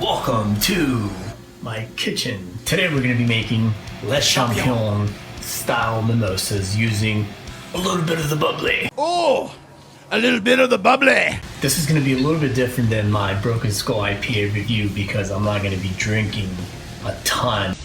Welcome to my kitchen. Today we're going to be making Les Champions style mimosas using a little bit of the bubbly. Oh, a little bit of the bubbly. This is going to be a little bit different than my Broken Skull IPA review because I'm not going to be drinking a ton.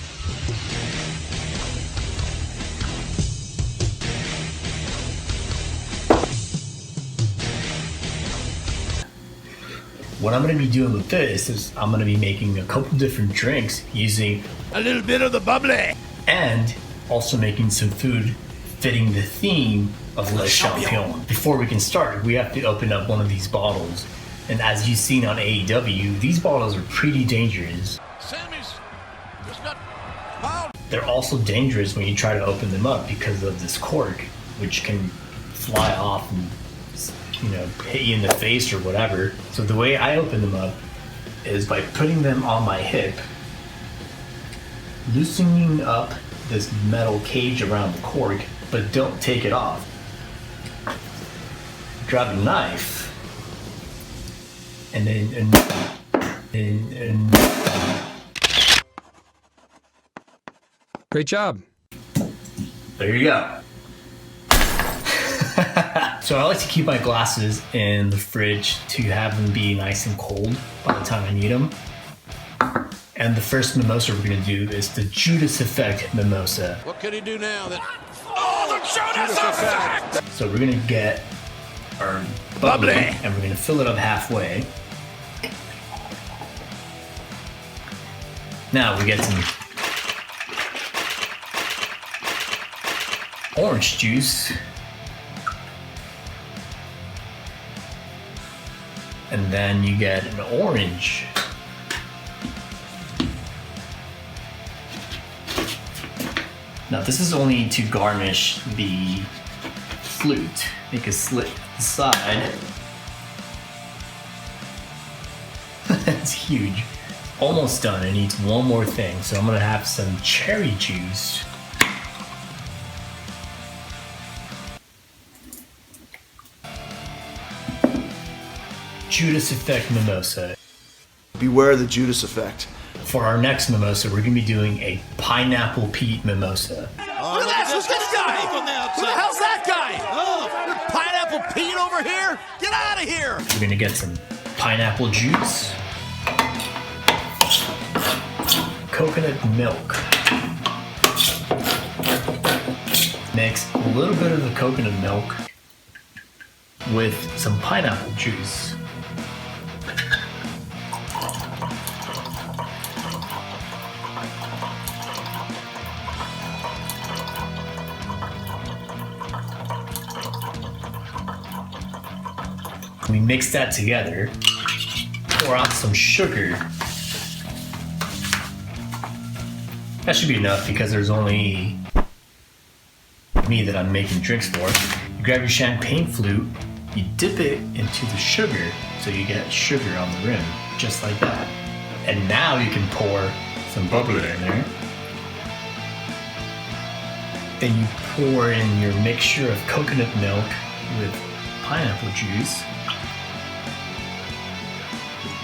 What I'm going to be doing with this is I'm going to be making a couple different drinks using a little bit of the bubbly. And also making some food fitting the theme of Les Champions. Before we can start, we have to open up one of these bottles. And as you've seen on AEW, these bottles are pretty dangerous. Sammy's just got... They're also dangerous when you try to open them up because of this cork, which can fly off and hit you in the face or whatever. So the way I open them up is by putting them on my hip, loosening up this metal cage around the cork, but don't take it off. Grab a knife, and then Great job. There you go. So I like to keep my glasses in the fridge to have them be nice and cold by the time I need them. And the first mimosa we're going to do is the Judas Effect mimosa. What can he do now? The Judas Effect! So we're going to get our bubbly and we're going to fill it up halfway. Now we get some orange juice. And then you get an orange. Now this is only to garnish the flute. Make a slit at the side. That's huge. Almost done. It needs one more thing. So I'm gonna have some cherry juice. Judas Effect mimosa. Beware the Judas Effect. For our next mimosa, we're gonna be doing a pineapple peat mimosa. Look at this guy! Who the hell's that guy? Oh, Pineapple Pete over here? Get out of here! We're gonna get some pineapple juice, coconut milk. Mix a little bit of the coconut milk with some pineapple juice. We mix that together, pour out some sugar. That should be enough because there's only me that I'm making drinks for. You grab your champagne flute, you dip it into the sugar so you get sugar on the rim, just like that. And now you can pour some bubbly in there. Then you pour in your mixture of coconut milk with pineapple juice.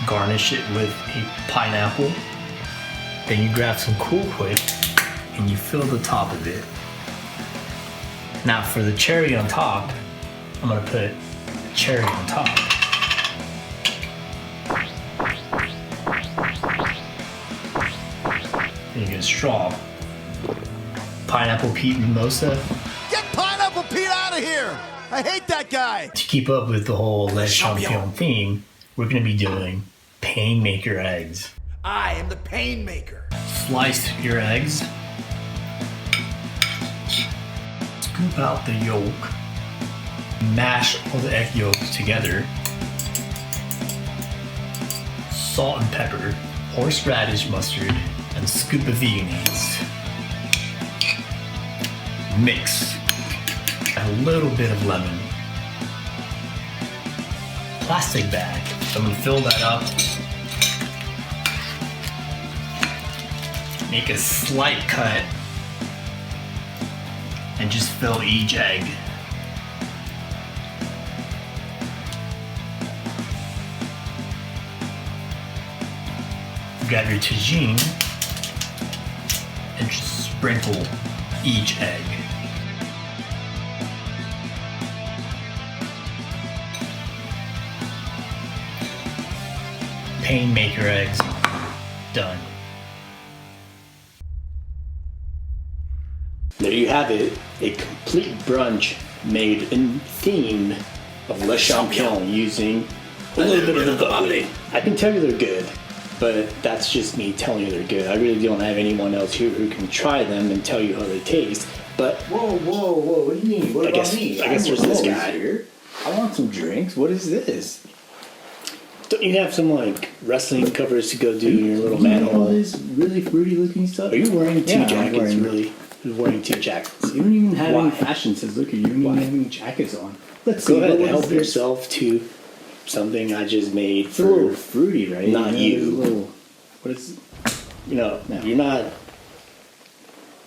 Garnish it with a pineapple. Then you grab some Cool Whip and you fill the top of it. Now for the cherry on top, I'm gonna put cherry on top. Then you get a straw. Pineapple Pete mimosa. Get Pineapple Pete out of here! I hate that guy! To keep up with the whole Les Champions theme, we're gonna be doing Painmaker eggs. I am the Painmaker. Slice your eggs. Scoop out the yolk. Mash all the egg yolks together. Salt and pepper, horseradish mustard, and a scoop of Viennese. Mix. Add a little bit of lemon. Plastic bag. So I'm gonna fill that up. Make a slight cut and just fill each egg. grab your tagine and just sprinkle each egg. Painmaker eggs, done. There you have it, a complete brunch made in theme of Le Champion using a little bit of the Bubbly. I can tell you they're good, but that's just me telling you they're good. I really don't have anyone else here who can try them and tell you how they taste. But Whoa, what do you mean? What about me? I guess there's this always guy here. I want some drinks. What is this? Don't you have some like wrestling covers to go do in your little All manhole? this really fruity looking stuff. Are you wearing two Yeah, I'm jackets? wearing- Really? You're wearing two jackets. You don't even have Why? any fashion sense. Look at you. You don't even have any jackets on. Let's Go see. ahead, what help is this? yourself to something I just made It's a little for fruity, right? not know, you. there's a little, what is? No. You're not.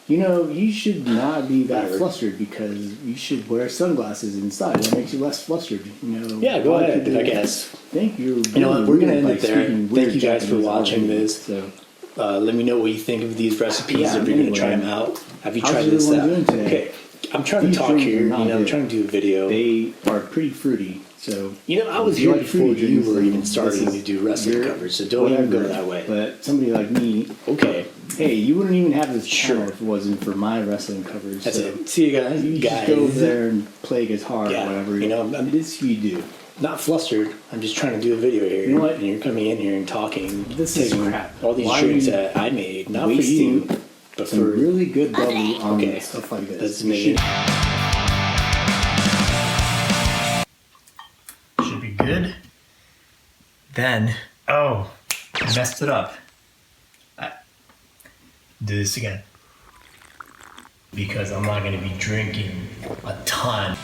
You know, you should not be that Whatever. flustered because you should wear sunglasses inside. That makes you less flustered. You know. Yeah, go a lot of ahead. people I guess. Think you're. You know what? We're gonna end by it there. speaking Thank weird you guys for Japanese watching already, this. So. Let me know what you think of these recipes. Yeah, if you're gonna try anyway. them out. Have you How's tried this everyone out? doing today? Okay, I'm trying to These talk drinks here. are You not know, I'm good. trying to do a video. They are pretty fruity, so You know, I was if you here like before fruity you drinks, were then even this starting is to do wrestling your- covers, so don't even go whatever. that way. But somebody like me, Okay, hey, you wouldn't even have this channel Sure. if it wasn't for my wrestling covers. that's so it. See you guys. You just go over there and play guitar Yeah, or whatever. you know, I'm- it is you do. Not flustered. I'm just trying to do a video here. You know what? And you're coming in here and talking. This is taking crap. all these Why are drinks you that I made, not for wasting you, but Some for really good bubbly on Okay. stuff like this. Let's You make should- it. Should be good. Then, oh, I messed it up. Do this again. Because I'm not going to be drinking a ton.